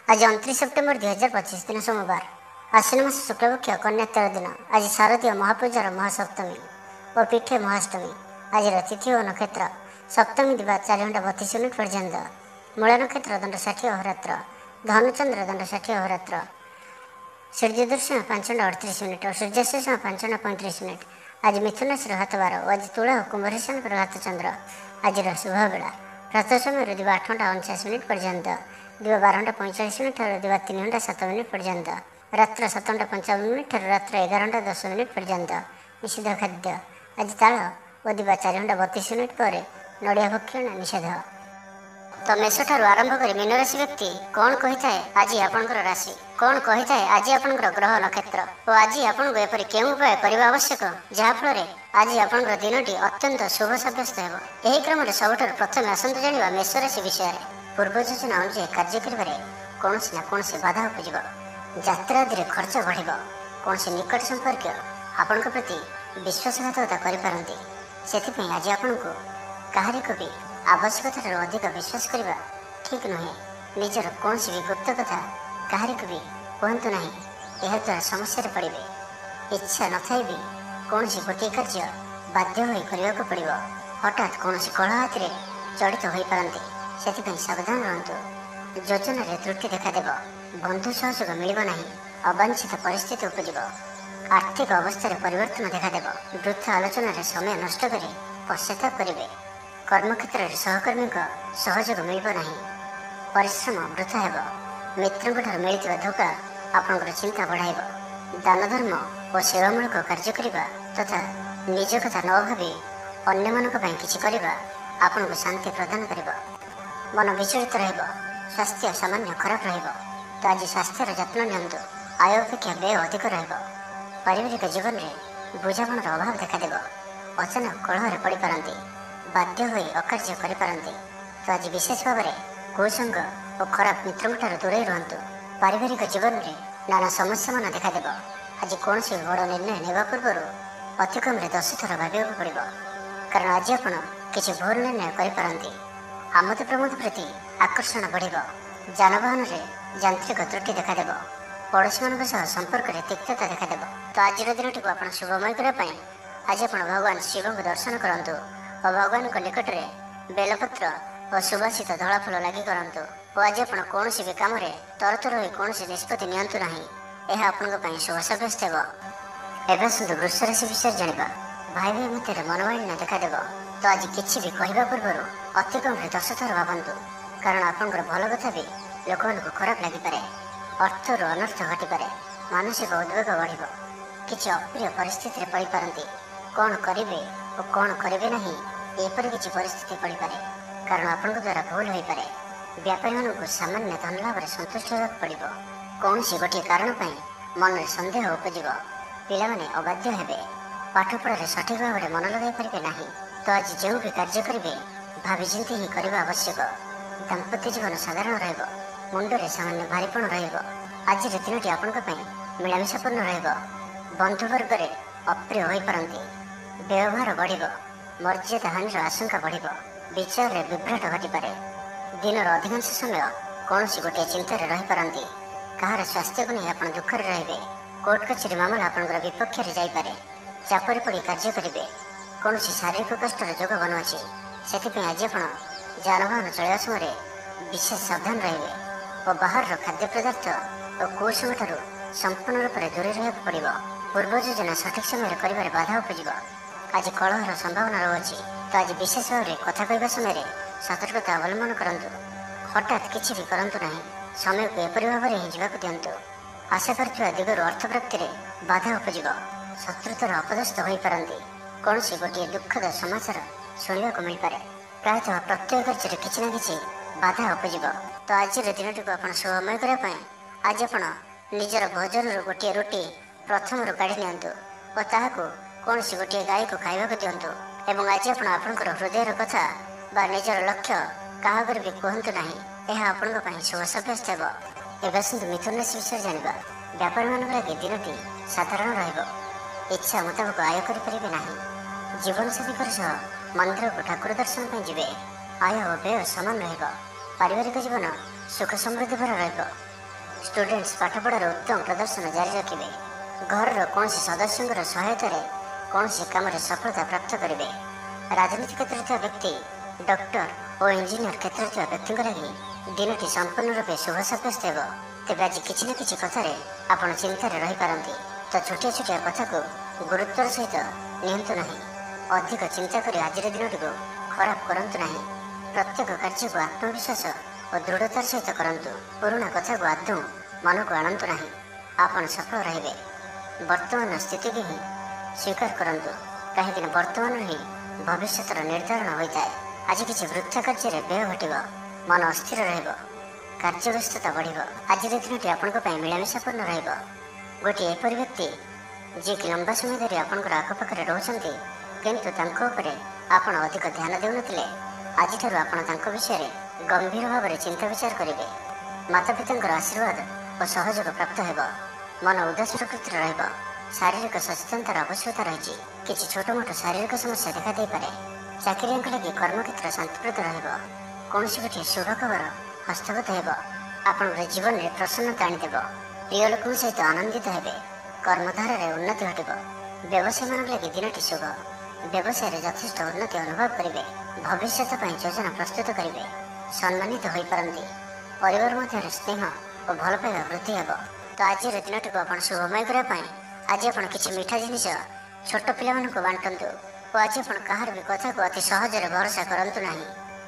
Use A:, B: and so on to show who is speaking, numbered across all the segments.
A: आज 29 सेप्टेम्बर 2025 दिन सोमवार आश्विन मास शुक्लपक्ष कन्या 13 दिन। आज शारदीय महापूजार महासप्तमी और पीठे महाअष्टमी। आज तिथि और नक्षत्र सप्तमी दिवा 4:32 पर्यंत। मूल नक्षत्र दंड 60 अहोरात्र। धनुचंद्र दंड 60 अहोरात्र। सूर्योदय 5:38 और सूर्यास्त 5:35। आज मिथुन राशि हाथ बार और आज तुला और कुंभ राशि हाथ चंद्र। आज शुभ बेला प्रातः समय दिवा 8:49 पर्यंत, दिवा 12:45 और दिवा 3:07 पर्यंत, रात्र 7:55 और रात्र 11:10 पर्यंत। निषेध खाद्य आज ताल और दिवा 4:32 पर नड़िया भक्षण निषेध। तो मेष ठारू आरंभ कर मीन राशि व्यक्ति कौन कही थाए आज आपणकर राशि, कौन कही थाए आज आपणकर ग्रह नक्षत्र और आज आपको एपरी केउं उपाय करबा आवश्यक जहाँफल आज आपणकर दिनटी अत्यंत शुभ सब्यस्त हो। यही क्रम सबुठ प्रथम आसतु जाना मेष राशि विषय। पूर्व योजना अनुसार कार्य करिबारे कौनसी ना कौनसी बाधा उपजिब, यात्रा आदि खर्च बढ़, कौन निकट संपर्क आपण प्रति विश्वासघातकता करिपारंती। सेथिपई आज आपको काहारिक भी आवश्यकतार अधिक विश्वास करने ठीक नुहे। निजर कौन भी गुप्त कथा काहारिक भी कहतु ना, यह द्वारा समस्या पड़े। इच्छा न थाई भी कौन गोटे कार्य बाध्य हो करने को पड़ो। हठात कौन कलह हाथी जड़ित हो पारती, से सावधान रहतु। योजन त्रुटि देखादेव, बंधु सहयोग मिल ना, अवांछित परिस्थिति उपजिब, आर्थिक अवस्था परिवर्तन देखादेव। वृथा आलोचन समय नष्ट कर पश्चाताप करेंगे। कर्मक्षेत्र में सहकर्मी सहयोग मिल ना, परिश्रम वृथा हो। मित्रों मिलता धोखा आपंकर चिंता बढ़ाइब। दान धर्म और सेवामूलक कार्य करने तथा निज कथा न भावी अन्य मानी किसी करने आपन को शांति प्रदान कर। मन विचलित रहिब, स्वास्थ्य सामान्य खराब रहिब। तो आज स्वास्थ्यर जत्न नियंतु। आय अपेक्षा व्यय अधिक रहिब। पारिवारिक जीवन में बुझामणार अभाव देखादेव। अचानक कलह पड़ पारती, बाध्य हो अकार्य करें। तो आज विशेष भाव में कुसंग और खराब मित्रों दूरे रुहतु। पारिवारिक जीवन में नाना समस्या मान देखादेव। आज कौन बड़ निर्णय नेवा पूर्व अतिक्रम 10 थर भाविया पड़ो, कारण आज आप किसी भूल निर्णय करें। आमोद प्रमोद प्रति आकर्षण बढ़, जानवाहन में यांत्रिक त्रुटि देखादेव। पड़ोशी मान संपर्क में तिक्तता देखादेव। तो आज दिन टी आप शुभमय करने आज आप भगवान शिव को दर्शन करूँ और भगवान को निकट में बेलपत्र और सुबासित धला फूल लगी करूँ। और आज आप कौन भी कम तरतर हो कौन निष्पत्ति नियंतु ना, यह आपंप शुभ सब्यस्त हो। एवं सुध वृष राशि विषय जाना। भाई भाई मध्य मनोमालिन्य देखादेव। तो आज किसी भी कहवा पूर्व अतिक्रम 10 थर भावतु, कारण आपंकर भल कथा भी लोक खराब लगिपे। अर्थर अनर्थ घटीपे, मानसिक उद्वेग बढ़, किसी अप्रिय परिस्थिति पड़ पारती। कौन करेंगे और कौन करेंगे ना, एपरी किसी परिस्थिति पड़ पारे, कारण आपण द्वारा भूल हो पारे। व्यापारी मानक सामान्य धन लाभ संतुष्ट होगा पड़ो। कौन गोटे कारण मन में सन्देह उपजिब। पिला माने अबाध्य हेबे, पाठपढ़ा सठिक भाव में मन लगे पारे ना। तो आज जो भी कार्य करेंगे भावी चिंती ही करने आवश्यक। दाम्पत्य जीवन साधारण रहिब, मुंडे सामान्य भारीपण रहिब। आज दिनटी आपण मिलामिशापूर्ण रहिब। बंधुवर्ग में अप्रिय हो पारती, व्यवहार बढ़, मर्यादा हानि आशंका बढ़, विचार में विभ्राट घटीपे। दिन अधिकांश समय कौन गोटे चिंतार रही पारती। कहार स्वास्थ्य को नहीं आप दुखर रे। कोर्ट कचेरी मामला आपंकर विपक्ष जापे। चापर पड़ कार्य करेंगे। कौन शारीरिक कष्टर जोग बनुचे, से आज आप जानवाहन चलवा समय विशेष सावधान रहिए और बाहर खाद्य पदार्थ और कुसंग ठारू संपूर्ण रूप से दूरे रहा पड़ो। पूर्व योजना सठिक समय कर बाधा उपजिब। आज कलहर संभावना रोचे। तो आज विशेष भाव में कथा कहवा समय सतर्कता अवलंबन करूँ। हठात किसी भी करूँ ना, समय को एपरी भाव में ही जावाक दिंतु। आशा कर दिगरू अर्थ प्राप्ति में बाधा उपजिब। शत्रुतार अपदस्थ हो पारती। कौन गोटे दुखद समाचार शुणा को मिल पारे। प्रायतः प्रत्येक कार्य किसी ना कि बाधा उपजिब। तो आज दिन टी आप शुभमय करने आज आप निजर भोजन गोटे रोटी प्रथम काढ़ी नियंतु और ताहाको कौन गोटे गाय को खाइबा को दिंतु। एवं आज आपंकर हृदयर कथा बा निजर लक्ष्य क्या भी कहतु ना, यह आपण शुभ सब्यस्त हो। एवं सुंदर मिथुन राशि विषय जाना। व्यापारी मान लगे दिनटी साधारण रहिब। इच्छा मुताबक आय करें ना। जीवन साथी मंदिर को ठाकुर दर्शन जीवे। आय और व्यय समान रहिब। पारिवारिक जीवन सुख समृद्धि भर रहिब। स्टूडेंट्स पाठपढ़ार उत्तम प्रदर्शन जारी रखिए। घर कौन सदस्यों सहायतार कौन काम सफलता प्राप्त करेंगे। राजनीति क्षेत्र व्यक्ति डॉक्टर और इंजीनियर क्षेत्र व्यक्ति लगी दिनटी संपूर्ण रूपे शुभ सब्यस्त हो। तेज आज किसी न कि कथार आप चिंतार रही पारती तो छोटिया छोटिया कथा को गुरुत्वर सहित नियंतु नहीं। अधिक चिंता कर आज दिनटी को खराब करंतु नहीं। प्रत्येक कार्य को आत्मविश्वास और दृढ़तार सहित करंतु। पुराणा कथा को आदौ मन को आणंतु नहीं। आपन सफल रहिबे। वर्तमान स्थिति को ही स्वीकार करंतु कहीं वर्तमान ही भविष्य निर्धारण होता है। आज किसी वृथा कार्य व्यय घट मन अस्थिर कार्य व्यस्तता बढ़। आज दिनटी आपण मिलामिशापूर्ण रोटे एपरी व्यक्ति जी कि लंबा समय धरी आपंकर आखपाखे रोचते किंतु आप अधिक ध्यान देउनथिले। आज आप विषय गंभीर भाव में चिंता विचार करेंगे। माता पिता आशीर्वाद और सहयोग प्राप्त हो। मन उदास प्रकृतिर रहिबो। शारीरिक सचेतनतार आवश्यकता रही। किसी छोट मोट शारीरिक समस्या देखा दे पारे। चाकरियों लगी कर्मक्षेत्र शांतिप्रद रहिबो। कौन गोटे शुभ खबर हस्तगत हो। आपण जीवन में प्रसन्नता आनीदेव। प्रिय लोक सहित आनंदित हेबे। कर्मधार उन्नति घटब। व्यवसायी मान लगी दिनटी शुभ। व्यवसाय यथेष्ट उन्नति अनुभव करेंगे। भविष्य योजना प्रस्तुत करेंगे। सम्मानित हो पारती। परिवार मध्य स्नेह और भल पाइबा वृद्धि हे। तो आज दिनटी को आप शुभमय करने आज आप किसी मीठा जिनिस छोट पिला बांटतु और आज आप कहार भी कथा को अति सहजरे भरोसा करंतु नहीं।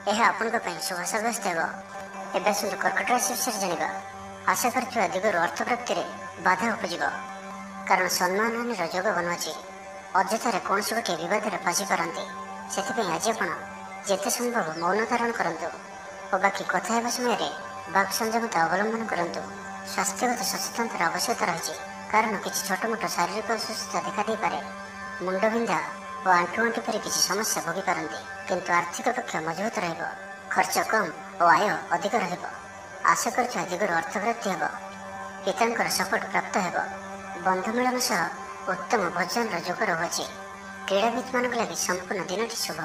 A: यह आपण शुभ सब्यस्त हो। एवं सुंदर कर्कट राशि विषय जाना। आशा कर दिगुर अर्थ प्राप्ति बाधा उपज कारण सम्मान जोग बनुची। अଯଥାରେ कौन गोटे बद फसी पारती से आज आप जिते संभव मौन धारण करूँ और बाकी कथा समय बाक संयमता अवलंबन करूँ। स्वास्थ्यगत सचेतनतार आवश्यकता रही कारण किसी छोट मोट शारीरिक असुस्थता देखा दे पारे। मुंडबिंधा और आंठु आंठु पर किसी समस्या भोगी पारती किंतु आर्थिक पक्ष मजबूत रहिबो। खर्च कम और आय अधिक रहिबो। आशा कर दिगुर अर्थ प्राप्ति हे। पिता सपोर्ट प्राप्त हो। बंधु मिलन सह उत्तम भोजन जोग रहुछि। क्रीड़ाविद मान लगी संपूर्ण दिनटी शुभ।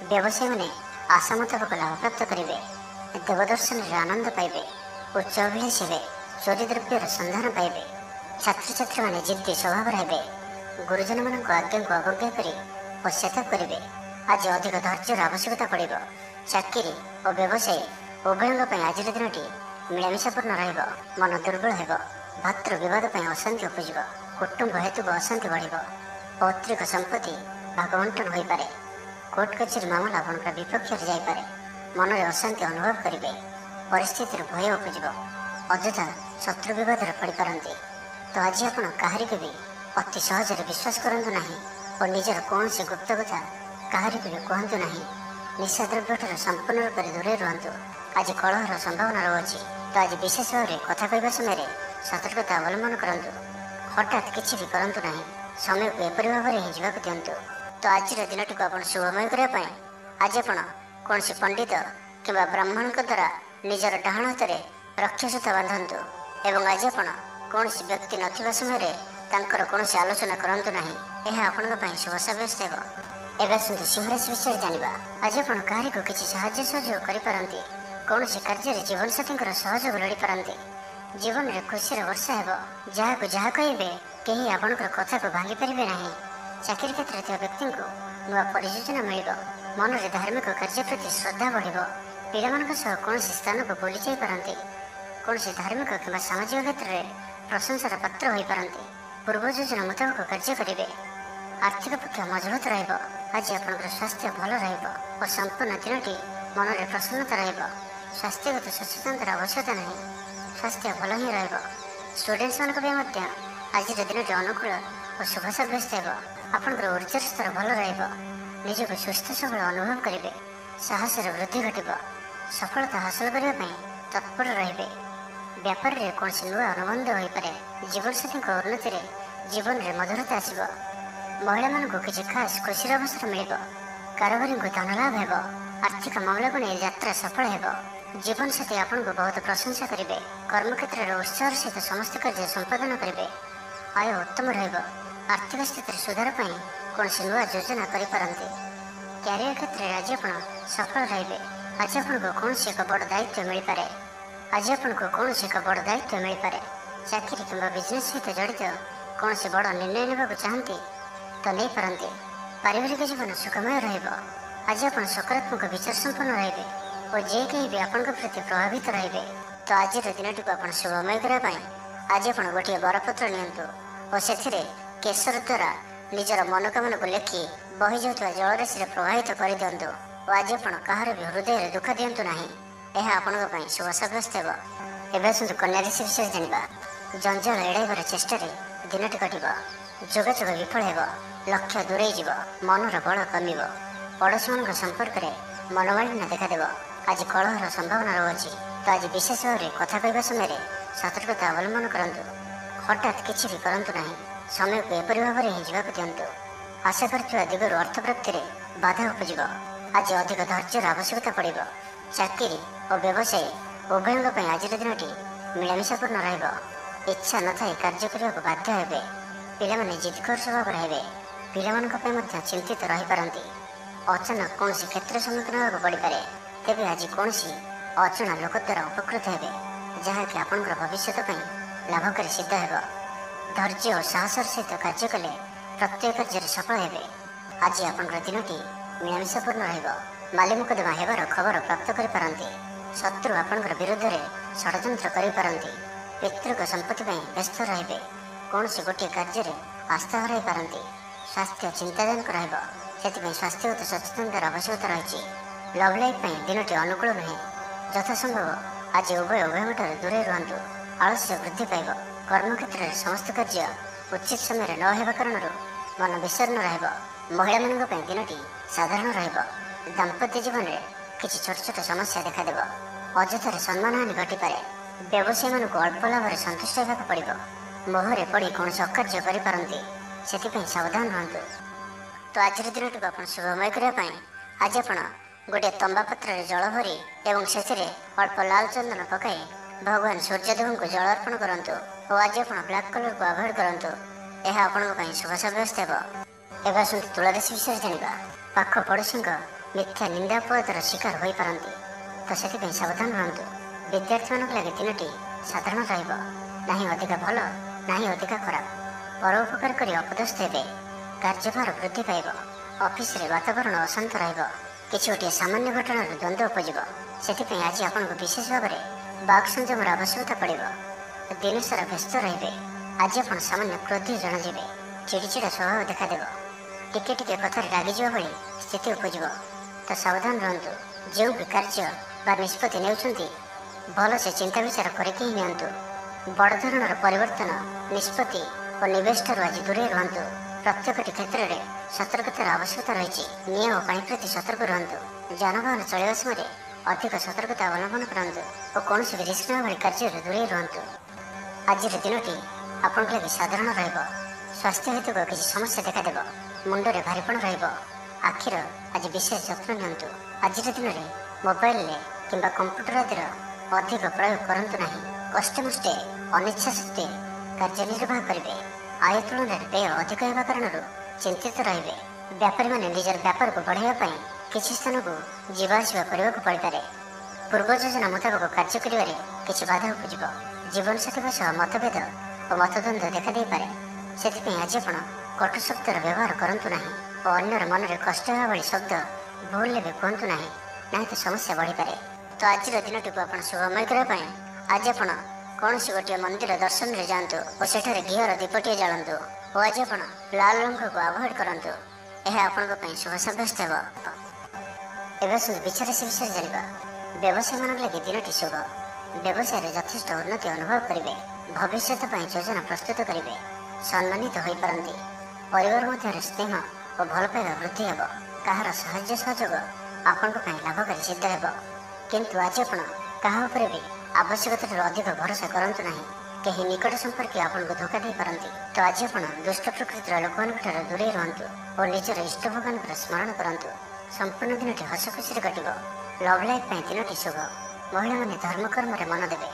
A: व्यवसायी मैंने आशा मुताबक लाभ प्राप्त करेंगे। देवदर्शन आनंद पाइबे। उच्च अभिलाषी हे। चोरी द्रव्यर संधान पाइबे। छात्र छात्री मैंने जिद्दी स्वभाव रहे। गुरुजन मान आज्ञा को अवज्ञा कर पश्चाताप करेंगे। आज अधिक धैर्यर आवश्यकता पड़े। चाकरी और व्यवसाय उभयों आज दिनटी मिलामिशापूर्ण रहिबो। मन दुर्बल हो। भातृ विवाद अशांति उपज। कुटुंब हेतु अशांति बढ़। पौत्रिक संपत्ति भागवंटन हो पारे। कोर्ट कचेरी मामला आपंकर विपक्ष जापे। मन में अशांति अनुभव करेंगे। परिस्थिति भय उपज। अଯଥା शत्रु विवाद पड़ पारती तो आज आप कहारी को भी अति सहजरे विश्वास करूँ ना और निजर कौन गुप्त कथा कहारी को भी कहतु ना। निशा द्रव्य संपूर्ण रूप से दूरे रुहतु। आज कलहर संभावना रही तो आज विशेष भाव में कथा कहवा समय सतर्कता अवलंबन करूँ। हठात किसी भी करूँ ना। समय को एपरी भाव में ही जावाक दिंतु। तो आज दिनटी को आप शुभमय करने आज आप कौन पंडित कि ब्राह्मण द्वारा निजर डाण हाथ में रक्षासूता बांधतु एवं आज आप कौन व्यक्ति नथिबा समय कौन आलोचना करूँ ना। यह आपण शुभ सब्यस्त हो। एवं सुंदर सिंह राशि विषय जाना। आज आप कहारी को किसी साहाय्य सहयोग करें। कौन कार्य जीवन साथी सहयोग लड़ी पारती। जीवन में खुशी वर्षा हो। जहाँ जहाँ कहे कहीं आपंकर कथा को भांगी पारे ना। चाकरी क्षेत्र में व्यक्ति को नुआ परियोजना मिल। मन में धार्मिक कार्य प्रति श्रद्धा बढ़। पिला कौन स्थान को बुली जापरती। कौन धार्मिक कि सामाजिक क्षेत्र में प्रशंसार पात्र हो पारती। पूर्व योजना मुताबक कार्य करेंगे। आर्थिक पक्ष मजबूत रहिबो। आज आपंकर स्वास्थ्य भल रहिबो और संपूर्ण दिनटी मन में प्रसन्नता रहिबो। स्वास्थ्यगत सचेतनतार आवश्यकता नहीं। स्वास्थ्य भल ही रहिबो। स्टूडेंट्स मान आज दिनटी अनुकूल और शुभ सब्यस्त हो। आपंकर ऊर्जा स्तर भल रहिबो। निजक सुस्थ सबल अनुभव करेंगे। साहस वृद्धि घटब। सफलता हासिल करने तत्पर रहिबे। व्यापार में कौन नुआ अनुबंध हो पारे। जीवन साथी उन्नति जीवन में मधुरता आसब। महिला मान किसी खास खुशी अवसर मिल। कारोबारी को धन लाभ हो। आर्थिक मामला को नहीं यात्रा सफल हो। जीवन साथी आपन को बहुत प्रशंसा करेंगे। कर्मक्षेत्र में उत्साह सहित समस्त कार्य संपादन करेंगे। आय उत्तम रहिबो। आर्थिक स्थिति सुधार कौन नुआ योजना करें। कैरियर क्षेत्र में आज आप सफल रहिबे। आज आपको कौन एक बड़ दायित्व मिल पारे। आज आपको कौन एक बड़ दायित्व मिल पारे। चाकरी किंबा बिजनेस सहित जड़ित कौन बड़ निर्णय नेबाक चाहती तो नहीं पारती। पारिवारिक जीवन सुखमय रहिबो। आज आप सकारात्मक विचार संपन्न रहिबे और जे कहीं भी आपन प्रति प्रभावित रहिबे। तो आज दिन टी आप शुभमय करने आज आप गोटे बरपत्र नियंतु और से केसर द्वारा निजर मनोकामना को लिखि बही जाऊा जलराशि प्रभावित कर दिंतु। और आज आप कहार भी हृदय दुख दिंतु ना। यह आपण शुभ सब्यस्त हो। एवं कन्या राशि विषय जाना। जंजाल एड़ाइबार चेष्टा दिनटी कट जोगाजोग विफल हो। लक्ष्य दूरे जीव मनर बल कम। पड़ोशी मान संपर्क में मनोमालिन्य देखादेव। आज कलहर संभावना रही तो आज विशेष भाव में कथा कहवा समय सतर्कता अवलंबन करूँ। हठात किसी भी करूँ ना। समय को एपरी भाव में जावाक दिंतु। आशा कर दिगरू अर्थ प्राप्ति में बाधा उपज। आज अधिक धैर्यर आवश्यकता पड़। चाकरी और व्यवसाय उभयों आज दिन मिलामिशापूर्ण रच्छा न था कार्य करने को बाध्य हे। पिलाने जिदखोर स्वभाव रहे। पिला चिंतित रही पारती। अचानक कौन क्षेत्र सम्मुखीन होगा पड़ पारे। तेज आज कौन अजणा लोक द्वारा उपकृत हे जहाँकि आपण भविष्य लाभकारी सिद्ध हो। धैर्य और साहसर सहित कार्य कले प्रत्येक कार्य सफल हे। आज आपण दिनटी मिलामिशापूर्ण माली मुकदमा हेबार खबर प्राप्त करें। शत्रु आपण विरोध में षड्यंत्र करें। पितृक संपत्ति व्यस्त रहे। कौन गोटे कार्य आस्था हर पारती। स्वास्थ्य चिंताजनक रही। स्वास्थ्यगत सचेतनतार आवश्यकता रही। लव लाइफ दिनटी अनुकूल नुहे। यथासंभव आज उभय दूरे रुहतु। आलस्य वृद्धि पाइब। कर्मक्षेत्र में समस्त कार्य उचित समय न होगा कारण मन विषर्ण रहिब। महिला मान दिनटी साधारण रहिब। दाम्पत्य जीवन में किसी छोट छोट समस्या देखादेव। अजथार सम्मानहानि घटिपे। व्यवसायी मान अल्प लाभ सन्तुष्ट होगा पड़ो। मोहरे पड़ी कौन अकार्य करपारती से सावधान रुहतु। तो आज दिन टी आप शुभमय करने आज आप गोटे तंबा पत्र जल भरी एवं से अल्प लाल चंदन पकाई भगवान सूर्यदेव को जल अर्पण करूँ। और आज आप ब्लैक कलर को अवॉइड करूँ। यह आपण शुभ सब्यस्त हो। एवं तुला राशि विषय जाना। पाख पड़ोशी मिथ्या निंदा अपवादर शिकार हो पारती तो से सावधान रुहतु। विद्यार्थी मान लगे दिनटी साधारण रहा अधिक भल ना अधिक खराब। परोपकार कर अपदस्थ हे। कार्यभार वृद्धि पाइब। ऑफिस रे वातावरण अशांत रही गोटे सामान्य घटना द्वंद्व उपज से आज आपको विशेष भाव में बाक संयमर आवश्यकता पड़ो। दिन सारा व्यस्त रे। आज आप सामान्य क्रोधी जनाजे। चिड़चिड़ा स्वभाव देखादेव। टिके टिके कथार रागिज भाई स्थिति उपज तो सावधान रुहतु। जो भी कार्य बा निष्पत्ति नेउछंती भल से चिंता विचार करके ही नियंतु। बड़ धरणर परिवर्तन निष्पत्ति और निवेश ठार आज दूरे रुहतु। प्रत्येक क्षेत्र में सतर्कतार आवश्यकता रही। नियम और पानी प्रति सतर्क रुहतु। जानवाहन चलवा समय अधिक सतर्कता अवलंबन करूँ और कौन भी रिस्क भाई कार्य दूरे रुहतु। आज दिनटी आपण लगे साधारण रहिब। स्वास्थ्य हेतु किसी समस्या देखादेव। मुंडरे भारीपण रहिब। आखिर आज विशेष जत्न नियंतु। आज दिन में मोबाइल किंबा कंप्यूटर आदि अधिक प्रयोग करूँ ना। कष्टमष्टे अनिच्छा सत्वे कार्य निर्वाह करेंगे। आय तुलन में व्यय अधिक होगा कारण चिंतित रे। व्यापारी मैंने निजर व्यापार को बढ़ाई किसी स्थान को जीवाशा करने को पड़ पारे। पूर्व योजना मुताबक कार्य करें किसी बाधा उपज। जीवन साथी सह मतभेद और मतद्वंद देखा दे पारे। से आज आप कटु शब्दर व्यवहार करूँ ना और अन्यर मन में कष्ट होगा भाई शब्द भूल भी कहतु ना तो समस्या बढ़ी पारे। तो आज दिन टी आप शुभमय करने आज आप कौन गोटे मंदिर दर्शन में जातु और सेठारे घीर दीपटे जालतु। और आज आप लाल रंग को अवॉइड करूँ। यह आपण शुभ सब्यस्त हो। एवं विचार से विषय जाना। व्यवसायी मान लगे दिनटी शुभ। व्यवसाय यथेष्ट उन्नति अनुभव करेंगे। भविष्य योजना प्रस्तुत करेंगे। सम्मानित हो पारती। परिवार मध्य स्नेह और भल पाइबा वृद्धि हे। कहार साहाय्य सहयोग आपण लाभकारी सिद्ध हो। किंतु आज आप क्या भी आवश्यकता अधिक भरोसा करूँ ना। कहीं निकट संपर्क आपको धोखा दे पारती तो आज आप दुष्ट प्रकृतिर लोक दूरे रुहतु और निजर इष्ट भगवान स्मरण करूँ। संपूर्ण दिन हस खुशी कट। लव लाइफ दिनटी शुभ। महिला मैंने धर्मकर्म मन देवे।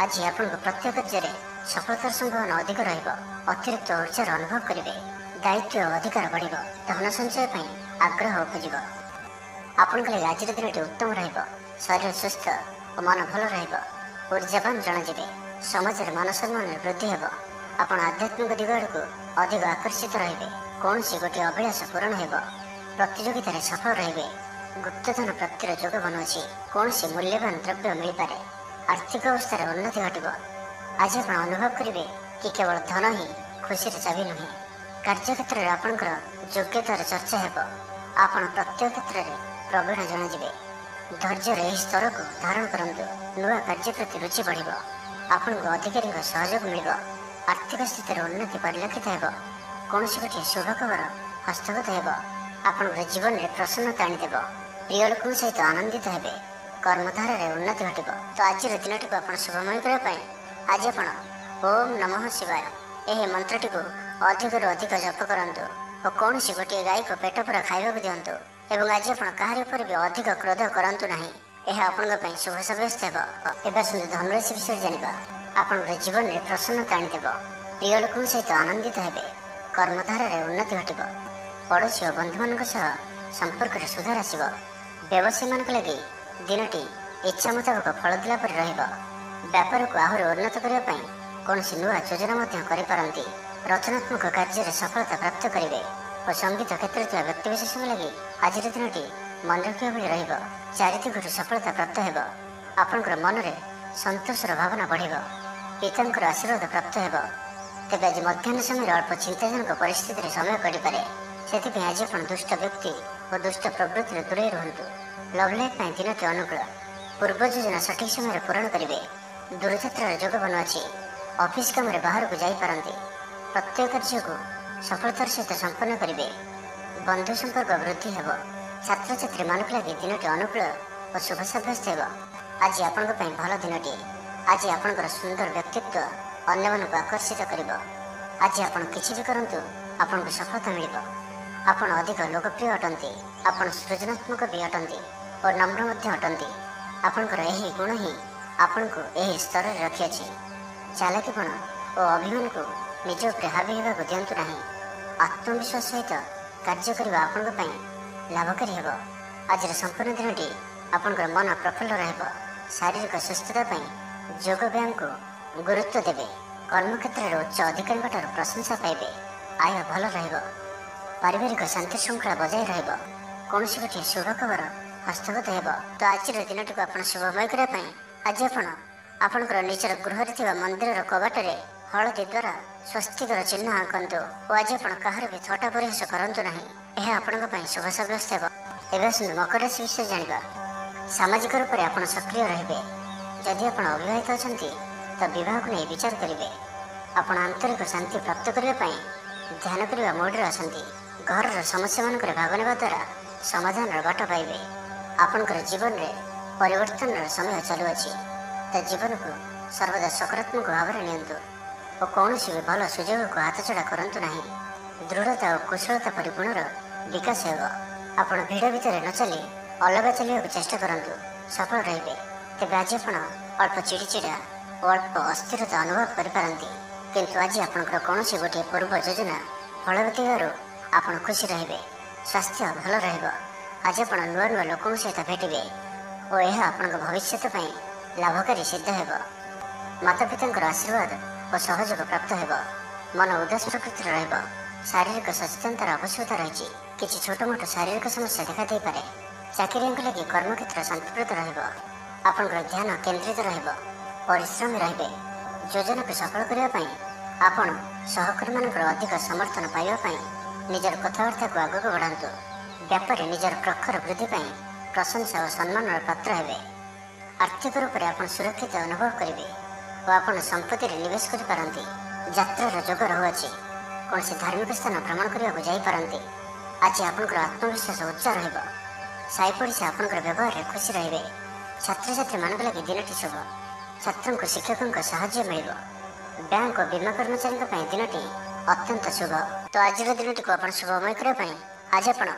A: आज आपको प्रत्येक कार्य सफलतार संभावना अधिक रतिरिक्त ऊर्जार अनुभव करेंगे। दायित्व और अधिकार बढ़। धन संचय आग्रह उपज। आपण आज दिन उत्तम रहिब। शरीर सुस्थ और मन भल रहिब। ऊर्जावान जणाଯିବେ। समाजରେ मान सम्मान वृद्धि ହେବ। ଆପଣ ଆଧ୍ୟାତ୍ମିକ ଦିଗ ଆଡ଼କୁ ଅଧିକ ଆକର୍ଷିତ ରହିବେ। କୌଣସି ଗୋଟିଏ ଅଭିଳାଷ ପୂରଣ ହେବ। ପ୍ରତିଯୋଗିତାରେ ସଫଳ ରହିବେ। ଗୁପ୍ତଧନ ପ୍ରାପ୍ତିର ଯୋଗ ବନୁଅଛି। କୌଣସି ମୂଲ୍ୟବାନ ଦ୍ରବ୍ୟ ମିଳିପାରେ। ଆର୍ଥିକ ଅବସ୍ଥାରେ ଉନ୍ନତି ଘଟିବ। ଆଜି ଆପଣ ଅନୁଭବ କରିବେ କି କେବଳ ଧନ ହିଁ ଖୁସିର ଚାବି ନୁହେଁ। କାର୍ଯ୍ୟକ୍ଷେତ୍ରରେ ଆପଣଙ୍କର ଯୋଗ୍ୟତାର ଚର୍ଚ୍ଚା ହେବ। ଆପଣ ପ୍ରତ୍ୟେକ କ୍ଷେତ୍ରରେ ପ୍ରବୀଣ ଜଣାଯିବେ। ଧୈର୍ଯ୍ୟର ଏହି ସ୍ତରକୁ ଧାରଣ କରନ୍ତୁ। ନୂଆ କାର୍ଯ୍ୟ ପ୍ରତି ରୁଚି ବଢ଼ିବ। ଆପଣଙ୍କୁ ଅଧିକାରୀଙ୍କ ସହଯୋଗ ମିଳିବ। ଆର୍ଥିକ ସ୍ଥିତିରେ ଉନ୍ନତି ପରିଲକ୍ଷିତ ହେବ। କୌଣସି ଗୋଟିଏ ଶୁଭ ଖବର ହସ୍ତଗତ ହେବ। ଆପଣଙ୍କର ଜୀବନରେ ପ୍ରସନ୍ନତା ଆଣିଦେବ। ପ୍ରିୟ ଲୋକଙ୍କ ସହିତ ଆନନ୍ଦିତ ହେବେ। କର୍ମଧାରାରେ ଉନ୍ନତି ଘଟିବ। ତ ଆଜିର ଦିନଟିକୁ ଆପଣ ଶୁଭମୟ କରିବା ପାଇଁ ଆଜି ଆପଣ ଓମ୍ ନମଃ ଶିବାୟ ଏହି ମନ୍ତ୍ରଟିକୁ ଅଧିକରୁ ଅଧିକ ଜପ କରନ୍ତୁ ଓ କୌଣସି ଗୋଟିଏ ଗାଈକୁ ପେଟ ପୂରା ଖାଇବାକୁ ଦିଅନ୍ତୁ। ଏବଂ ଆଜି ଆପଣ କାହାରି ଉପରେ ବି ଅଧିକ କ୍ରୋଧ କରନ୍ତୁ ନାହିଁ। ଏହା ଆପଣଙ୍କ ପାଇଁ ଶୁଭ ସାବ୍ୟସ୍ତ ହେବ। ଏବେ ଆସନ୍ତୁ ଧନରାଶି ବିଷୟରେ ଜାଣିବା। ଆପଣଙ୍କର ଜୀବନରେ ପ୍ରସନ୍ନତା ଆଣିଦେବ। ପ୍ରିୟ ଲୋକଙ୍କ ସହିତ ଆନନ୍ଦିତ ହେବେ। କର୍ମଧାରାରେ ଉନ୍ନତି ଘଟିବ। ପଡ଼ୋଶୀ ଓ ବନ୍ଧୁମାନଙ୍କ ସହ ସମ୍ପର୍କରେ ସୁଧାର ଆସିବ। ବ୍ୟବସାୟୀମାନଙ୍କ ଲାଗି ଦିନଟି ଇଚ୍ଛା ମୁତାବକ ଫଳ ଦେଲା ପରି ରହିବ। ବ୍ୟାପାରକୁ ଆହୁରି ଉନ୍ନତ କରିବା ପାଇଁ କୌଣସି ନୂଆ ଯୋଜନା ମଧ୍ୟ କରିପାରନ୍ତି। ରଚନାତ୍ମକ କାର୍ଯ୍ୟରେ ସଫଳତା ପ୍ରାପ୍ତ କରିବେ ଓ ସଙ୍ଗୀତ କ୍ଷେତ୍ରରେ ଥିବା ବ୍ୟକ୍ତିବିଶେଷଙ୍କ ଲାଗି ଆଜିର ଦିନଟି ମନେ ରଖିବା ଭଳି ରହିବ। ଚାରିଦିଗରୁ ସଫଳତା ପ୍ରାପ୍ତ ହେବ। ଆପଣଙ୍କର ମନରେ ସନ୍ତୋଷର ଭାବନା ବଢ଼ିବ। ପିତାଙ୍କର ଆଶୀର୍ବାଦ ପ୍ରାପ୍ତ ହେବ। ତେବେ ଆଜି ମଧ୍ୟାହ୍ନ ସମୟରେ ଅଳ୍ପ ଚିନ୍ତାଜନକ ପରିସ୍ଥିତିରେ ସମୟ କଟିପାରେ। ସେଥିପାଇଁ ଆଜି ଆପଣ ଦୁଷ୍ଟ ବ୍ୟକ୍ତି ଓ ଦୁଷ୍ଟ ପ୍ରବୃତ୍ତିରୁ ଦୂରେଇ ରୁହନ୍ତୁ। ଲଭ୍ ଲାଇଫ୍ ପାଇଁ ଦିନଟି ଅନୁକୂଳ। ପୂର୍ବ ଯୋଜନା ସଠିକ୍ ସମୟରେ ପୂରଣ କରିବେ। ଦୂରଯାତ୍ରାର ଯୋଗ ବନୁଅଛି। ଅଫିସ୍ କାମରେ ବାହାରକୁ ଯାଇପାରନ୍ତି। ପ୍ରତ୍ୟେକ କାର୍ଯ୍ୟକୁ ସଫଳତାର ସହିତ ସମ୍ପନ୍ନ କରିବେ। ବନ୍ଧୁ ସମ୍ପର୍କ ବୃଦ୍ଧି ହେବ। ଛାତ୍ରଛାତ୍ରୀମାନଙ୍କ ଲାଗି ଦିନଟି ଅନୁକୂଳ ଓ ଶୁଭ ସାବ୍ୟସ୍ତ ହେବ। ଆଜି ଆପଣଙ୍କ ପାଇଁ ଭଲ ଦିନଟିଏ। ଆଜି ଆପଣଙ୍କର ସୁନ୍ଦର ବ୍ୟକ୍ତିତ୍ୱ ଅନ୍ୟମାନଙ୍କୁ ଆକର୍ଷିତ କରିବ। ଆଜି ଆପଣ କିଛି ବି କରନ୍ତୁ ଆପଣଙ୍କୁ ସଫଳତା ମିଳିବ। ଆପଣ ଅଧିକ ଲୋକପ୍ରିୟ ଅଟନ୍ତି। ଆପଣ ସୃଜନାତ୍ମକ ବି ଅଟନ୍ତି ଓ ନମ୍ର ମଧ୍ୟ ଅଟନ୍ତି। ଆପଣଙ୍କର ଏହି ଗୁଣ ହିଁ ଆପଣଙ୍କୁ ଏହି ସ୍ତରରେ ରଖିଅଛି। ଚାଲାକିପଣ ଓ ଅଭିମାନକୁ ନିଜ ଉପରେ ହାବି ହେବାକୁ ଦିଅନ୍ତୁ ନାହିଁ। ଆତ୍ମବିଶ୍ୱାସ ସହିତ କାର୍ଯ୍ୟ କରିବା ଆପଣଙ୍କ ପାଇଁ ଲାଭକାରୀ ହେବ। ଆଜିର ସମ୍ପୂର୍ଣ୍ଣ ଦିନଟି ଆପଣଙ୍କର ମନ ପ୍ରଫୁଲ୍ଲ ରହିବ। ଶାରୀରିକ ସୁସ୍ଥତା ପାଇଁ ଯୋଗ ବ୍ୟାୟାମକୁ ଗୁରୁତ୍ୱ ଦେବେ। କର୍ମକ୍ଷେତ୍ରରେ ଉଚ୍ଚ ଅଧିକାରୀଙ୍କଠାରୁ ପ୍ରଶଂସା ପାଇବେ। ଆୟ ଭଲ ରହିବ। ପାରିବାରିକ ଶାନ୍ତି ଶୃଙ୍ଖଳା ବଜାୟ ରହିବ। କୌଣସି ଗୋଟିଏ ଶୁଭ ଖବର ହସ୍ତଗତ ହେବ। ତ ଆଜିର ଦିନଟିକୁ ଆପଣ ଶୁଭମୟ କରିବା ପାଇଁ ଆଜି ଆପଣ ଆପଣଙ୍କର ନିଜର ଗୃହରେ ଥିବା ମନ୍ଦିରର କବାଟରେ ହଳଦୀ ଦ୍ୱାରା ସ୍ୱସ୍ତିକର ଚିହ୍ନ ଆଙ୍କନ୍ତୁ ଓ ଆଜି ଆପଣ କାହାର ବି ଥଟ୍ଟା ପରିହାସ କରନ୍ତୁ ନାହିଁ। ଏହା ଆପଣଙ୍କ ପାଇଁ ଶୁଭ ସାବ୍ୟସ୍ତ ହେବ। ଏବେ ଆସନ୍ତୁ ମକର ରାଶି ବିଷୟରେ ଜାଣିବା। ସାମାଜିକ ରୂପରେ ଆପଣ ସକ୍ରିୟ ରହିବେ। ଯଦି ଆପଣ ଅବିବାହିତ ଅଛନ୍ତି ତ ବିବାହକୁ ନେଇ ବିଚାର କରିବେ। ଆପଣ ଆନ୍ତରିକ ଶାନ୍ତି ପ୍ରାପ୍ତ କରିବା ପାଇଁ ଧ୍ୟାନ କରିବା ମୋଡ଼ରେ ଆସନ୍ତି। ଘରର ସମସ୍ୟାମାନଙ୍କରେ ଭାଗ ନେବା ଦ୍ୱାରା ସମାଧାନର ବାଟ ପାଇବେ। ଆପଣଙ୍କର ଜୀବନରେ ପରିବର୍ତ୍ତନର ସମୟ ଚାଲୁଅଛି। ତ ଜୀବନକୁ ସର୍ବଦା ସକାରାତ୍ମକ ଭାବରେ ନିଅନ୍ତୁ ଓ କୌଣସି ବି ଭଲ ସୁଯୋଗକୁ ହାତଛଡ଼ା କରନ୍ତୁ ନାହିଁ। ଦୃଢ଼ତା ଓ କୁଶଳତା ପରି ଗୁଣର ବିକାଶ ହେବ। ଆପଣ ଭିଡ଼ ଭିତରେ ନ ଚାଲି ଅଲଗା ଚାଲିବାକୁ ଚେଷ୍ଟା କରନ୍ତୁ। ସଫଳ ରହିବେ। ତେବେ ଆଜି ଆପଣ ଅଳ୍ପ ଚିଡ଼ିଚିଡ଼ା ଓ ଅଳ୍ପ ଅସ୍ଥିରତା ଅନୁଭବ କରିପାରନ୍ତି। କିନ୍ତୁ ଆଜି ଆପଣଙ୍କର କୌଣସି ଗୋଟିଏ ପୂର୍ବ ଯୋଜନା ଫଳବତୀ ହେବାରୁ ଆପଣ ଖୁସି ରହିବେ। ସ୍ୱାସ୍ଥ୍ୟ ଭଲ ରହିବ। ଆଜି ଆପଣ ନୂଆ ନୂଆ ଲୋକଙ୍କ ସହିତ ଭେଟିବେ ଓ ଏହା ଆପଣଙ୍କ ଭବିଷ୍ୟତ ପାଇଁ ଲାଭକାରୀ ସିଦ୍ଧ ହେବ। ମାତାପିତାଙ୍କର ଆଶୀର୍ବାଦ ଓ ସହଯୋଗ ପ୍ରାପ୍ତ ହେବ। ମନ ଉଦାସ ପ୍ରକୃତିର ରହିବ। ଶାରୀରିକ ସଚେତନତାର ଆବଶ୍ୟକତା ରହିଛି। କିଛି ଛୋଟମୋଟ ଶାରୀରିକ ସମସ୍ୟା ଦେଖାଦେଇପାରେ। ଚାକିରିଆଙ୍କ ଲାଗି କର୍ମକ୍ଷେତ୍ର ଶାନ୍ତିପ୍ରଦ ରହିବ। ଆପଣଙ୍କର ଧ୍ୟାନ କେନ୍ଦ୍ରିତ ରହିବ। ପରିଶ୍ରମୀ ରହିବେ। ଯୋଜନାକୁ ସଫଳ କରିବା ପାଇଁ ଆପଣ ସହକର୍ମୀମାନଙ୍କର ଅଧିକ ସମର୍ଥନ ପାଇବା ପାଇଁ ନିଜର କଥାବାର୍ତ୍ତାକୁ ଆଗକୁ ବଢ଼ାନ୍ତୁ। ବ୍ୟାପାରରେ ନିଜର ପ୍ରଖର ବୃଦ୍ଧି ପାଇଁ ପ୍ରଶଂସା ଓ ସମ୍ମାନର ପାତ୍ର ହେବେ। ଆର୍ଥିକ ରୂପରେ ଆପଣ ସୁରକ୍ଷିତ ଅନୁଭବ କରିବେ ଓ ଆପଣ ସମ୍ପତ୍ତିରେ ନିବେଶ କରିପାରନ୍ତି। ଯାତ୍ରାର ଯୋଗ ରହୁଅଛି। କୌଣସି ଧାର୍ମିକ ସ୍ଥାନ ଭ୍ରମଣ କରିବାକୁ ଯାଇପାରନ୍ତି। ଆଜି ଆପଣଙ୍କର ଆତ୍ମବିଶ୍ୱାସ ଉଚ୍ଚ ରହିବ। ସାଇ ପଡ଼ିଶା ଆପଣଙ୍କର ବ୍ୟବହାରରେ ଖୁସି ରହିବେ। ଛାତ୍ରଛାତ୍ରୀମାନଙ୍କ ଲାଗି ଦିନଟି ଶୁଭ। ଛାତ୍ରଙ୍କୁ ଶିକ୍ଷକଙ୍କ ସାହାଯ୍ୟ ମିଳିବ। ବ୍ୟାଙ୍କ ଓ ବୀମା କର୍ମଚାରୀଙ୍କ ପାଇଁ ଦିନଟି ଅତ୍ୟନ୍ତ ଶୁଭ। ତ ଆଜିର ଦିନଟିକୁ ଆପଣ ଶୁଭମୟ କରିବା ପାଇଁ ଆଜି ଆପଣ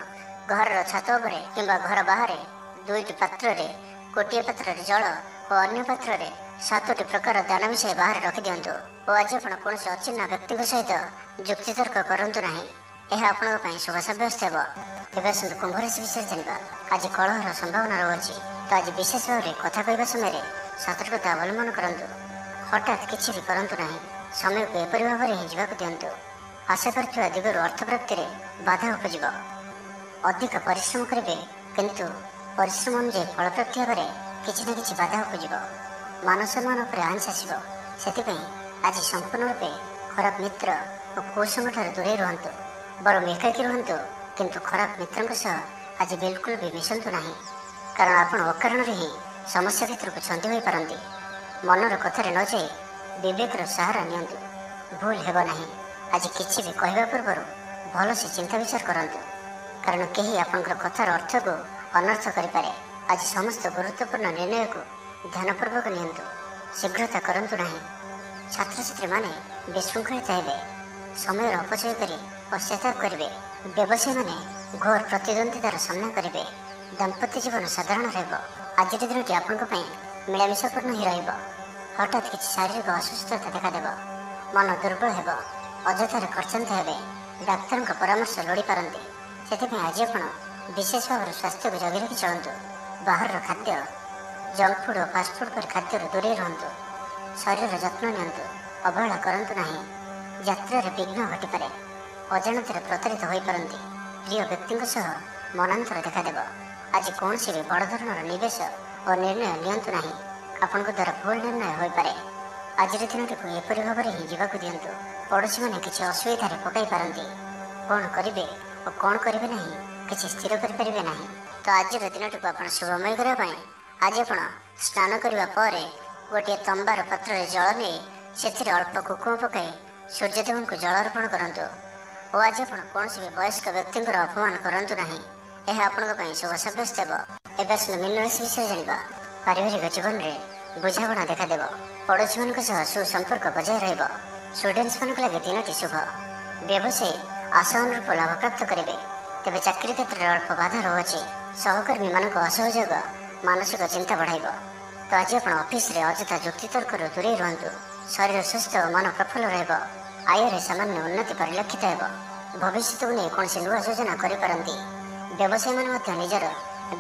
A: ଘରର ଛାତ ଉପରେ କିମ୍ବା ଘର ବାହାରେ ଦୁଇଟି ପାତ୍ରରେ ଗୋଟିଏ ପାତ୍ରରେ ଜଳ ଓ ଅନ୍ୟ ପାତ୍ରରେ 7ଟି ପ୍ରକାର ଦାନ ମିଶାଇ ବାହାରେ ରଖିଦିଅନ୍ତୁ ଓ ଆଜି ଆପଣ କୌଣସି ଅଚିହ୍ନା ବ୍ୟକ୍ତିଙ୍କ ସହିତ ଯୁକ୍ତିତର୍କ କରନ୍ତୁ ନାହିଁ। ଏହା ଆପଣଙ୍କ ପାଇଁ ଶୁଭ ସାବ୍ୟସ୍ତ ହେବ। ଏବେ ଆସନ୍ତୁ କୁମ୍ଭ ରାଶି ବିଷୟରେ ଜାଣିବା। ଆଜି କଳହର ସମ୍ଭାବନା ରହୁଅଛି। ତ ଆଜି ବିଶେଷ ଭାବରେ କଥା କହିବା ସମୟରେ ସତର୍କତା ଅବଲମ୍ବନ କରନ୍ତୁ। ହଠାତ୍ କିଛି ବି କରନ୍ତୁ ନାହିଁ। ସମୟକୁ ଏପରି ଭାବରେ ହିଁ ଯିବାକୁ ଦିଅନ୍ତୁ। ଆଶା କରୁଥିବା ଦିଗରୁ ଅର୍ଥ ପ୍ରାପ୍ତିରେ ବାଧା ଉପୁଜିବ। ଅଧିକ ପରିଶ୍ରମ କରିବେ, କିନ୍ତୁ ପରିଶ୍ରମ ଅନୁଯାୟୀ ଫଳପ୍ରାପ୍ତି ହେବାରେ କିଛି ନା କିଛି ବାଧା ଉପୁଜିବ। ମାନ ସମ୍ମାନ ଉପରେ ଆଞ୍ଚ ଆସିବ। ସେଥିପାଇଁ ଆଜି ସମ୍ପୂର୍ଣ୍ଣ ରୂପେ ଖରାପ ମିତ୍ର ଓ କୁସଙ୍ଗଠାରୁ ଦୂରେଇ ରୁହନ୍ତୁ। ବରଂ ଏକାକୀ ରୁହନ୍ତୁ, କିନ୍ତୁ ଖରାପ ମିତ୍ରଙ୍କ ସହ ଆଜି ବିଲକୁଲ ବି ମିଶନ୍ତୁ ନାହିଁ। କାରଣ ଆପଣ ଅକାରଣରେ ହିଁ ସମସ୍ୟା ଭିତରକୁ ଛନ୍ଦି ହୋଇପାରନ୍ତି। ମନର କଥାରେ ନ ଯାଇ ବିବେକର ସାହାରା ନିଅନ୍ତୁ। ଭୁଲ ହେବ ନାହିଁ। ଆଜି କିଛି ବି କହିବା ପୂର୍ବରୁ ଭଲସେ ଚିନ୍ତା ବିଚାର କରନ୍ତୁ। କାରଣ କେହି ଆପଣଙ୍କର କଥାର ଅର୍ଥକୁ ଅନର୍ଥ କରିପାରେ। ଆଜି ସମସ୍ତ ଗୁରୁତ୍ୱପୂର୍ଣ୍ଣ ନିର୍ଣ୍ଣୟକୁ ଧ୍ୟାନପୂର୍ବକ ନିଅନ୍ତୁ। ଶୀଘ୍ରତା କରନ୍ତୁ ନାହିଁ। ଛାତ୍ରଛାତ୍ରୀମାନେ ବିଶୃଙ୍ଖଳିତ ହେବେ। ସମୟର ଅପଚୟ କରି ପଶ୍ଚାତାପ କରିବେ। ବ୍ୟବସାୟୀମାନେ ଘୋର ପ୍ରତିଦ୍ୱନ୍ଦିତାର ସାମ୍ନା କରିବେ। ଦାମ୍ପତ୍ୟ ଜୀବନ ସାଧାରଣ ରହିବ। ଆଜିର ଦିନଟି ଆପଣଙ୍କ ପାଇଁ ମିଳାମିଶାପୂର୍ଣ୍ଣ ହିଁ ରହିବ। ହଠାତ୍ କିଛି ଶାରୀରିକ ଅସୁସ୍ଥତା ଦେଖାଦେବ। ମନ ଦୁର୍ବଳ ହେବ। ଅଯଥାରେ ଖର୍ଚ୍ଚାନ୍ତ ହେବେ। ଡାକ୍ତରଙ୍କ ପରାମର୍ଶ ଲୋଡ଼ିପାରନ୍ତି। ସେଥିପାଇଁ ଆଜି ଆପଣ ବିଶେଷ ଭାବରେ ସ୍ୱାସ୍ଥ୍ୟକୁ ଜଗି ରଖି ଚଳନ୍ତୁ। ବାହାରର ଖାଦ୍ୟ, ଜଙ୍କ ଫୁଡ୍ ଓ ଫାଷ୍ଟଫୁଡ୍ ପରି ଖାଦ୍ୟରୁ ଦୂରେଇ ରୁହନ୍ତୁ। ଶରୀରର ଯତ୍ନ ନିଅନ୍ତୁ। ଅବହେଳା କରନ୍ତୁ ନାହିଁ। ଯାତ୍ରାରେ ବିଘ୍ନ ଘଟିପାରେ। ଅଜାଣତରେ ପ୍ରତାରିତ ହୋଇପାରନ୍ତି। ପ୍ରିୟ ବ୍ୟକ୍ତିଙ୍କ ସହ ମନାନ୍ତର ଦେଖାଦେବ। ଆଜି କୌଣସି ବି ବଡ଼ ଧରଣର ନିବେଶ ଓ ନିର୍ଣ୍ଣୟ ନିଅନ୍ତୁ ନାହିଁ। ଆପଣଙ୍କ ଦ୍ୱାରା ଭୁଲ ନିର୍ଣ୍ଣୟ ହୋଇପାରେ। ଆଜିର ଦିନଟିକୁ ଏପରି ଭାବରେ ହିଁ ଯିବାକୁ ଦିଅନ୍ତୁ। ପଡ଼ୋଶୀମାନେ କିଛି ଅସୁବିଧାରେ ପକାଇ ପାରନ୍ତି। କ'ଣ କରିବେ ଓ କ'ଣ କରିବେ ନାହିଁ କିଛି ସ୍ଥିର କରିପାରିବେ ନାହିଁ। ତ ଆଜିର ଦିନଟିକୁ ଆପଣ ଶୁଭମୟ କରିବା ପାଇଁ ଆଜି ଆପଣ ସ୍ନାନ କରିବା ପରେ ଗୋଟିଏ ତମ୍ବାର ପାତ୍ରରେ ଜଳ ନେଇ ସେଥିରେ ଅଳ୍ପ କୁକୁମ ପକାଇ ସୂର୍ଯ୍ୟଦେବଙ୍କୁ ଜଳ ଅର୍ପଣ କରନ୍ତୁ। ଓ ଆଜି ଆପଣ କୌଣସି ବି ବୟସ୍କ ବ୍ୟକ୍ତିଙ୍କର ଅପମାନ କରନ୍ତୁ ନାହିଁ। ଏହା ଆପଣଙ୍କ ପାଇଁ ଶୁଭ ସାବ୍ୟସ୍ତ ହେବ। ଏବେ ଆସନ୍ତୁ ମୀନ ରାଶି ବିଷୟରେ ଜାଣିବା। ପାରିବାରିକ ଜୀବନରେ ବୁଝାମଣା ଦେଖାଦେବ। ପଡ଼ୋଶୀମାନଙ୍କ ସହ ସୁସମ୍ପର୍କ ବଜାୟ ରହିବ। ଷ୍ଟୁଡେଣ୍ଟସମାନଙ୍କ ଲାଗି ଦିନଟି ଶୁଭ। ବ୍ୟବସାୟୀ ଆଶା ଅନୁରୂପ ଲାଭ ପ୍ରାପ୍ତ କରିବେ। ତେବେ ଚାକିରି କ୍ଷେତ୍ରରେ ଅଳ୍ପ ବାଧା ରହୁଅଛି। ସହକର୍ମୀମାନଙ୍କ ଅସହଯୋଗ ମାନସିକ ଚିନ୍ତା ବଢ଼ାଇବ। ତ ଆଜି ଆପଣ ଅଫିସରେ ଅଯଥା ଯୁକ୍ତିତର୍କରୁ ଦୂରେଇ ରୁହନ୍ତୁ। ଶରୀର ସୁସ୍ଥ ଓ ମନ ପ୍ରଫୁଲ୍ଲ ରହିବ। ଆୟରେ ସାମାନ୍ୟ ଉନ୍ନତି ପରିଲକ୍ଷିତ ହେବ। ଭବିଷ୍ୟତକୁ ନେଇ କୌଣସି ନୂଆ ଯୋଜନା କରିପାରନ୍ତି। ବ୍ୟବସାୟୀମାନେ ମଧ୍ୟ ନିଜର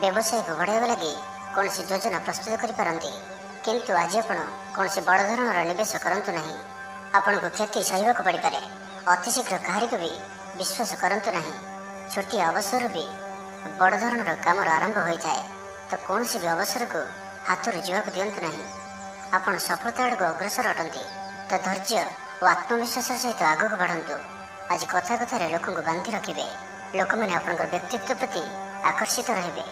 A: ବ୍ୟବସାୟକୁ ବଢ଼ାଇବା ଲାଗି କୌଣସି ଯୋଜନା ପ୍ରସ୍ତୁତ କରିପାରନ୍ତି। କିନ୍ତୁ ଆଜି ଆପଣ କୌଣସି ବଡ଼ ଧରଣର ନିବେଶ କରନ୍ତୁ ନାହିଁ। ଆପଣଙ୍କୁ କ୍ଷତି ସହିବାକୁ ପଡ଼ିପାରେ। ଅତିଶୀଘ୍ର କାହାରିକୁ ବି ବିଶ୍ୱାସ କରନ୍ତୁ ନାହିଁ। ଛୋଟିଆ ଅବସରରୁ ବି ବଡ଼ ଧରଣର କାମର ଆରମ୍ଭ ହୋଇଥାଏ। ତ କୌଣସି ବି ଅବସରକୁ ହାତରୁ ଯିବାକୁ ଦିଅନ୍ତୁ ନାହିଁ। ଆପଣ ସଫଳତା ଆଡ଼କୁ ଅଗ୍ରସର ଅଟନ୍ତି। ତ ଧୈର୍ଯ୍ୟ ଓ ଆତ୍ମବିଶ୍ୱାସର ସହିତ ଆଗକୁ ବଢ଼ନ୍ତୁ। ଆଜି କଥା କଥାରେ ଲୋକଙ୍କୁ ବାନ୍ଧି ରଖିବେ। ଲୋକମାନେ ଆପଣଙ୍କର ବ୍ୟକ୍ତିତ୍ୱ ପ୍ରତି ଆକର୍ଷିତ ରହିବେ।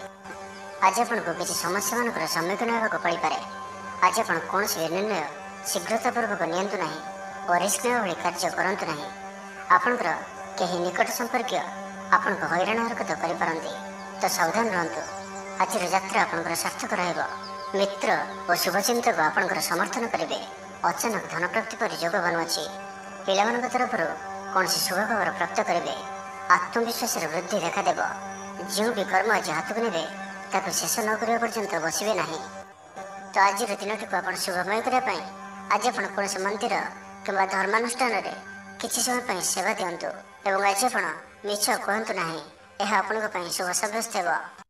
A: ଆଜି ଆପଣଙ୍କୁ କିଛି ସମସ୍ୟାମାନଙ୍କର ସମ୍ମୁଖୀନ ହେବାକୁ ପଡ଼ିପାରେ। ଆଜି ଆପଣ କୌଣସି ବି ନିର୍ଣ୍ଣୟ ଶୀଘ୍ରତାପୂର୍ବକ ନିଅନ୍ତୁ ନାହିଁ ଓ ରିସ୍କ ନେବା ଭଳି କାର୍ଯ୍ୟ କରନ୍ତୁ ନାହିଁ। ଆପଣଙ୍କର କେହି ନିକଟ ସମ୍ପର୍କୀୟ ଆପଣଙ୍କୁ ହଇରାଣ ହରକତ କରିପାରନ୍ତି। ତ ସାବଧାନ ରୁହନ୍ତୁ। ଆଜିର ଯାତ୍ରା ଆପଣଙ୍କର ସାର୍ଥକ ରହିବ। ମିତ୍ର ଓ ଶୁଭଚିନ୍ତକ ଆପଣଙ୍କର ସମର୍ଥନ କରିବେ। ଅଚାନକ ଧନପ୍ରାପ୍ତି ପରି ଯୋଗ ବନୁଅଛି। ପିଲାମାନଙ୍କ ତରଫରୁ କୌଣସି ଶୁଭ ଖବର ପ୍ରାପ୍ତ କରିବେ। ଆତ୍ମବିଶ୍ୱାସରେ ବୃଦ୍ଧି ଦେଖାଦେବ। ଯେଉଁ ବି କର୍ମ ଆଜି ହାତକୁ ନେବେ ତାକୁ ଶେଷ ନ କରିବା ପର୍ଯ୍ୟନ୍ତ ବସିବେ ନାହିଁ। ତ ଆଜିର ଦିନଟିକୁ ଆପଣ ଶୁଭମୟ କରିବା ପାଇଁ ଆଜି ଆପଣ କୌଣସି ମନ୍ଦିର କିମ୍ବା ଧର୍ମାନୁଷ୍ଠାନରେ କିଛି ସମୟ ପାଇଁ ସେବା ଦିଅନ୍ତୁ। ଏବଂ ଆଜି ଆପଣ ମିଛ କୁହନ୍ତୁ ନାହିଁ। ଏହା ଆପଣଙ୍କ ପାଇଁ ଶୁଭ ସାବ୍ୟସ୍ତ ହେବ।